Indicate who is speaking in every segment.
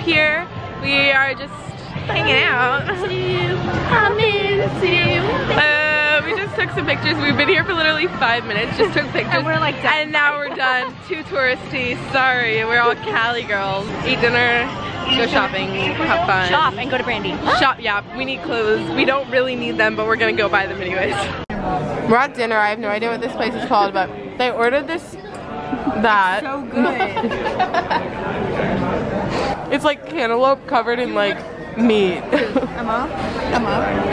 Speaker 1: here. We are just hanging out. We just took some pictures. We've been here for literally 5 minutes. Just took pictures.
Speaker 2: And we're like done.
Speaker 1: And now we're done. Too touristy. Sorry. We're all Cali girls. Eat dinner, go shopping, have fun.
Speaker 2: Shop and go to Brandy.
Speaker 1: Shop, yeah. We need clothes. We don't really need them, but we're gonna go buy them anyways. We're at dinner. I have no idea what this place is called, but they ordered this, that.
Speaker 2: So good.
Speaker 1: It's like cantaloupe covered in like meat.
Speaker 2: Emma?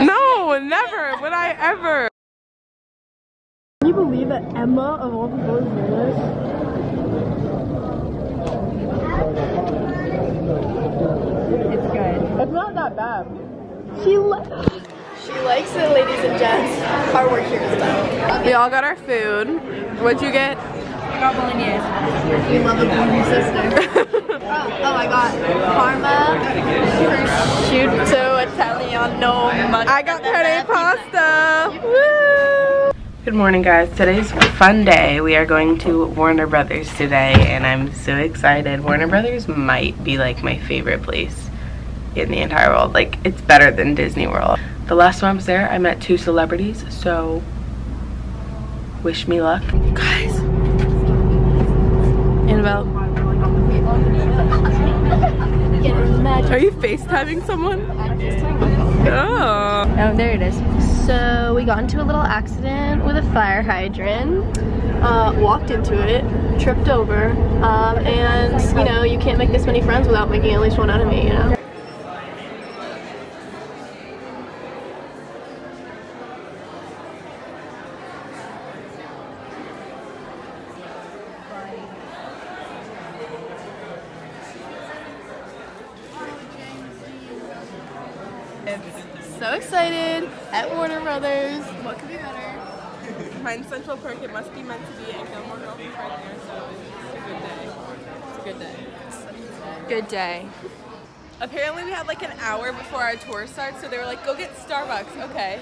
Speaker 1: No, never would I ever.
Speaker 3: Can you believe that Emma of all people is doing this?
Speaker 2: It's good.
Speaker 3: It's not that bad. She likes it, ladies and gents. Our work here is done.
Speaker 1: We all got our food. What'd you get?
Speaker 2: I got bolognese.
Speaker 3: We love a bolognese sister. Oh, I got parma, prosciutto, Italiano.
Speaker 1: I got penne pasta. Woo! Good morning, guys. Today's a fun day. We are going to Warner Brothers today, and I'm so excited. Warner Brothers might be like my favorite place in the entire world. Like, it's better than Disney World. The last time I was there, I met 2 celebrities, so wish me luck. Guys, Annabelle. Are you FaceTiming someone? Oh.
Speaker 3: Oh, there it is. So we got into a little accident with a fire hydrant, walked into it, tripped over, and you know, you can't make this many friends without making at least one out of me, you know? So excited at Warner Brothers. What could be better?
Speaker 1: Mine's Central Park. It must be meant to be. And no more girlfriends right there, so it's a good day. It's a good day.
Speaker 3: Good day.
Speaker 1: Apparently we had like an hour before our tour starts, so they were like, go get Starbucks. Okay.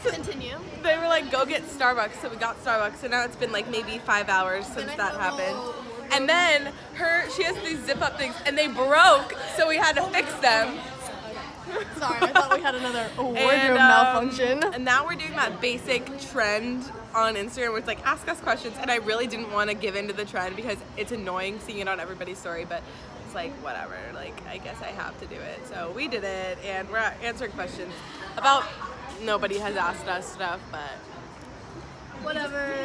Speaker 3: Continue.
Speaker 1: They were like, go get Starbucks, so we got Starbucks. So now it's been like maybe 5 hours since that happened. And then she has these zip up things and they broke, so we had to fix them.
Speaker 3: Sorry, I thought we had another wardrobe malfunction.
Speaker 1: And now we're doing that basic trend on Instagram where it's like, ask us questions. And I really didn't want to give in to the trend because it's annoying seeing it on everybody's story, but it's like, whatever, like, I guess I have to do it. So we did it, and we're answering questions about, nobody has asked us stuff, but
Speaker 3: Whatever.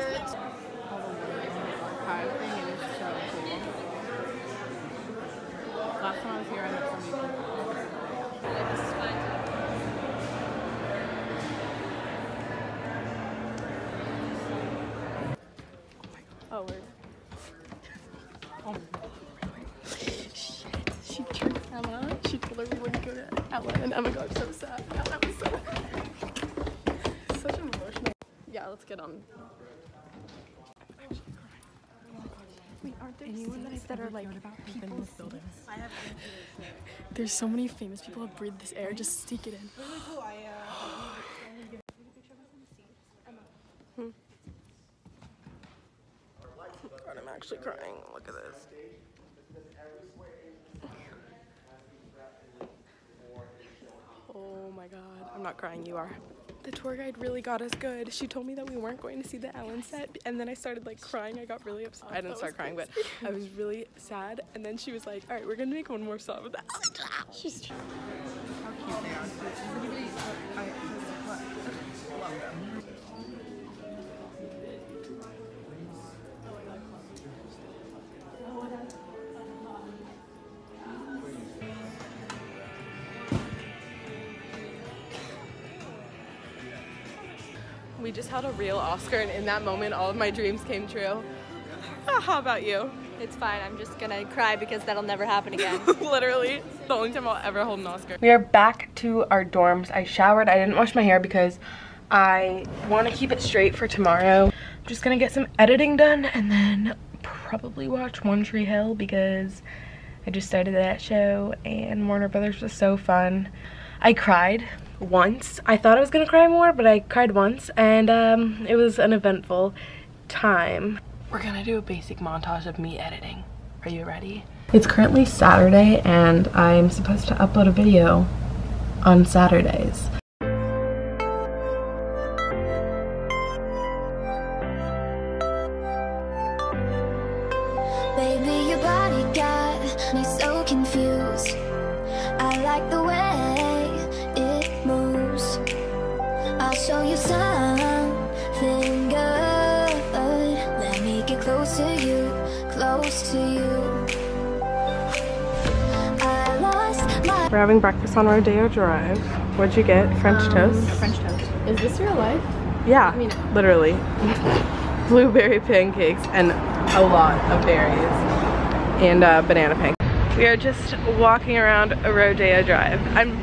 Speaker 1: last time I was here, I met somebody.
Speaker 3: Oh, word. Oh, shit. She tricked Emma. She told her we wouldn't go to Ella, and Emma got so sad. That was so such an emotional. Yeah, let's get on. Wait, aren't there scenes that are like people? There's so many famous people who breathe this air. Just sneak it in.
Speaker 1: God, I'm actually crying. Look at this. Oh my God, I'm not crying, you are. The tour guide really got us good. She told me that we weren't going to see the Ellen set, and then I started like crying. I got really upset. I didn't start crying, but I was really sad. And then she was like, all right, we're gonna make one more song with the Ellen. She's how cute they are. We just had a real Oscar, and in that moment, all of my dreams came true. How about you?
Speaker 3: It's fine. I'm just gonna cry because that'll never happen again.
Speaker 1: Literally, the only time I'll ever hold an Oscar. We are back to our dorms. I showered. I didn't wash my hair because I want to keep it straight for tomorrow. I'm just gonna get some editing done and then probably watch One Tree Hill because I just started that show and Warner Brothers was so fun. I cried once. I thought I was gonna cry more, but I cried once, and it was an eventful time. We're gonna do a basic montage of me editing. Are you ready? It's currently Saturday and I'm supposed to upload a video on Saturdays.
Speaker 4: Baby, your body got me so confused. I like the way it moves. I'll show you something good. Let me get close to you, close to you. I lost my...
Speaker 1: We're having breakfast on Rodeo Drive. What'd you get? French toast?
Speaker 3: French toast. Is this real life?
Speaker 1: Yeah,
Speaker 3: I mean,
Speaker 1: literally. Blueberry pancakes and a lot of berries and banana pancakes. We are just walking around a Rodeo Drive. I'm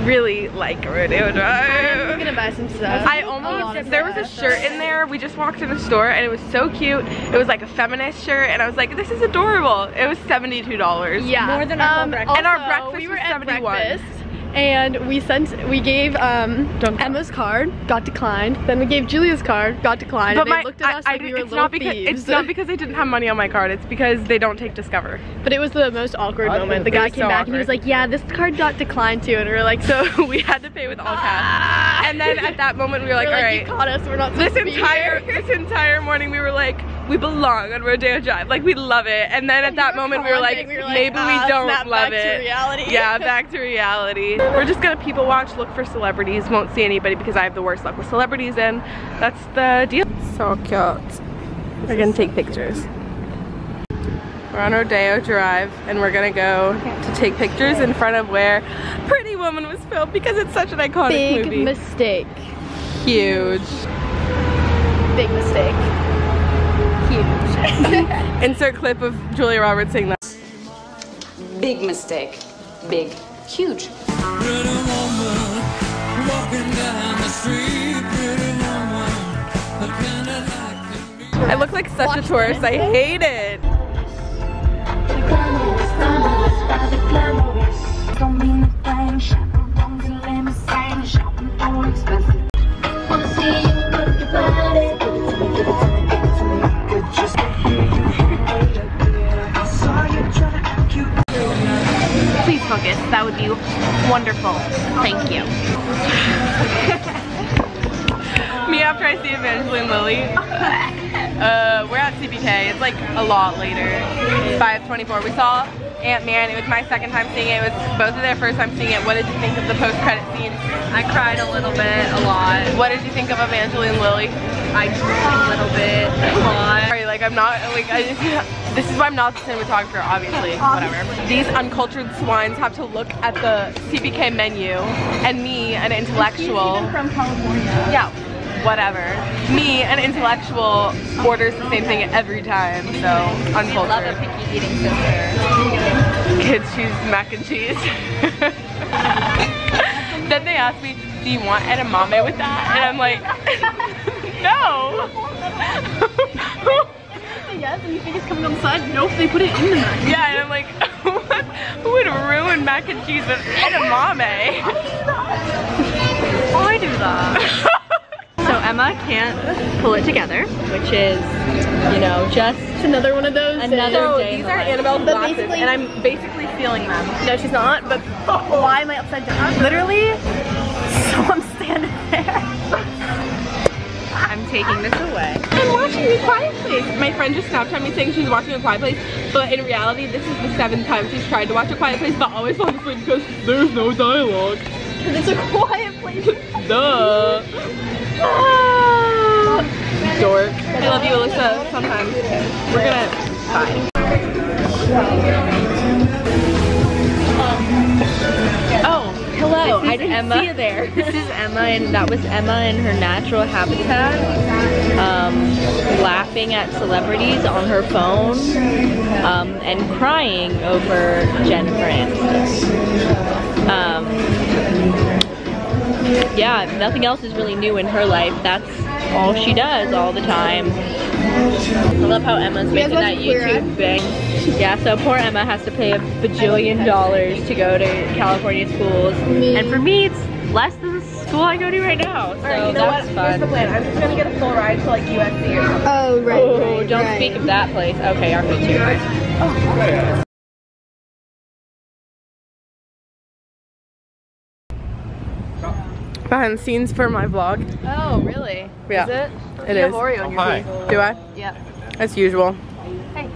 Speaker 1: really like Rodeo Drive.
Speaker 3: I'm gonna buy some stuff.
Speaker 1: I almost, there was a shirt in there. We just walked in the store and it was so cute. It was like a feminist shirt and I was like, this is adorable. It was $72.
Speaker 3: Yeah.
Speaker 2: More than our whole breakfast.
Speaker 1: And our breakfast
Speaker 3: we were
Speaker 1: was
Speaker 3: at
Speaker 1: 71.
Speaker 3: breakfast, and we gave Emma's card, got declined. Then we gave Julia's card, got declined.
Speaker 1: But
Speaker 3: and they looked at us like we were little thieves.
Speaker 1: It's not because I didn't have money on my card. It's because they don't take Discover.
Speaker 3: But it was the most awkward moment. The guy came back and he was like, yeah, this card got declined too. And we were like,
Speaker 1: So we had to pay with all cash. And then at that moment we were like, all right.
Speaker 3: You caught us, we're not supposed to be here.
Speaker 1: This entire morning we were like, we belong on Rodeo Drive. Like, we love it. And then at that moment we were like, maybe we don't
Speaker 3: snap
Speaker 1: love
Speaker 3: back to
Speaker 1: it.
Speaker 3: reality.
Speaker 1: Yeah, back to reality. We're just gonna people watch, look for celebrities. Won't see anybody because I have the worst luck with celebrities, and that's the deal. So cute. We're gonna take pictures. We're on Rodeo Drive and we're gonna go to take pictures in front of where Pretty Woman was filmed because it's such an iconic movie.
Speaker 3: Big mistake.
Speaker 1: Huge.
Speaker 3: Big mistake. Huge.
Speaker 1: Insert clip of Julia Roberts saying that.
Speaker 5: Big mistake. Big. Huge.
Speaker 6: Pretty woman, walking down the street, pretty woman, the kind of like
Speaker 1: I look like such a tourist. I hate it.
Speaker 4: Don't mean the thing, shopping, don't get limousine, shopping all expensive. Wanna see you move your body, give it to me, give it to me, give it to me. But just to hear you hate it, I saw you try to act cute.
Speaker 2: Please focus. That would be wonderful. Thank you.
Speaker 1: Me after I see Evangeline Lilly. We're at CBK. It's like a lot later. 5:24. We saw Ant-Man. It was my second time seeing it. It was both of their first time seeing it. What did you think of the post-credit scene?
Speaker 2: I cried a little bit, a lot.
Speaker 1: What did you think of Evangeline Lilly?
Speaker 2: I cried a little bit, a lot.
Speaker 1: Sorry, like I'm not like this is why I'm not the cinematographer, obviously. Whatever. These uncultured swines have to look at the CBK menu, and me, an intellectual.
Speaker 2: From California.
Speaker 1: Yeah. Whatever. Me, an intellectual, orders the same thing every time, so uncultured.
Speaker 2: Love a picky eating sister.
Speaker 1: Kids choose mac and cheese. Then they ask me, do you want edamame with that? And I'm like, no.
Speaker 3: Yes, and you think it's coming on the side? Nope, they put it in the mac.
Speaker 1: Yeah, and I'm like, what? Who would ruin mac and cheese with edamame?
Speaker 2: I do that. So Emma can't pull it together, which is, you know, just
Speaker 3: Another one of those.
Speaker 1: So
Speaker 3: days.
Speaker 1: these are Annabelle's
Speaker 3: But
Speaker 1: glasses,
Speaker 3: basically-
Speaker 1: and I'm basically stealing them.
Speaker 3: No, she's not, but why am I upside down? Literally, so I'm standing there.
Speaker 2: I'm taking this away.
Speaker 1: I'm watching The Quiet Place. My friend just Snapchat me saying she's watching A Quiet Place, but in reality, this is the 7th time she's tried to watch A Quiet Place, but always falls asleep because there's no dialogue.
Speaker 3: It's a quiet place.
Speaker 1: Duh. Dork. I love you, Alyssa, sometimes. We're gonna... Bye.
Speaker 2: Oh, hello. I didn't see you there. This is Emma, and that was Emma in her natural habitat, laughing at celebrities on her phone, and crying over Jennifer Aniston. Yeah, nothing else is really new in her life. That's all she does all the time. I love how Emma's making that YouTube thing. Yeah, so poor Emma has to pay $1 bajillion to go to California schools. And for me, it's less than the school I go to right now. So
Speaker 1: Alright, you know what?
Speaker 2: that's
Speaker 1: Here's
Speaker 2: fun.
Speaker 1: the plan. I'm just gonna get a full ride to like USC or something.
Speaker 3: Oh, right.
Speaker 2: Oh, don't speak of that place. Okay, our food's here.
Speaker 1: Behind the scenes for my vlog.
Speaker 3: Oh, really?
Speaker 1: Yeah.
Speaker 3: Is it?
Speaker 1: It
Speaker 3: You have
Speaker 1: is.
Speaker 3: Oreo in your
Speaker 7: Hi.
Speaker 3: food.
Speaker 1: Do I?
Speaker 3: Yeah.
Speaker 1: As usual.
Speaker 3: Hey.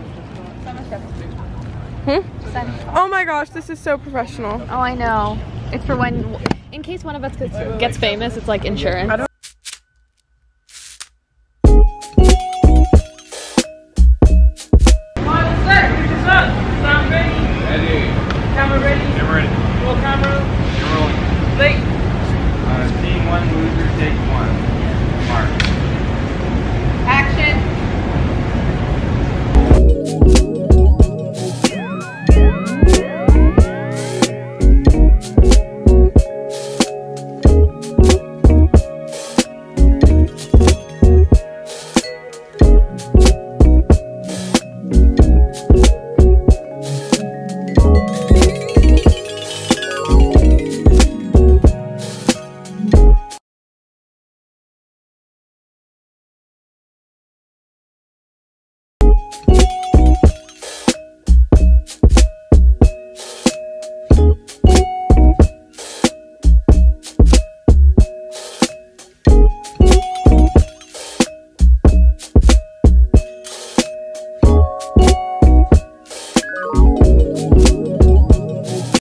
Speaker 1: Oh my gosh, this is so professional.
Speaker 3: Oh, I know. It's for when, in case one of us gets famous, it's like insurance.
Speaker 1: Camera ready?
Speaker 7: Camera ready.
Speaker 1: Roll camera.
Speaker 7: You're rolling.
Speaker 1: Late.
Speaker 7: Team 1, loser, take 1. Mark.
Speaker 1: Action.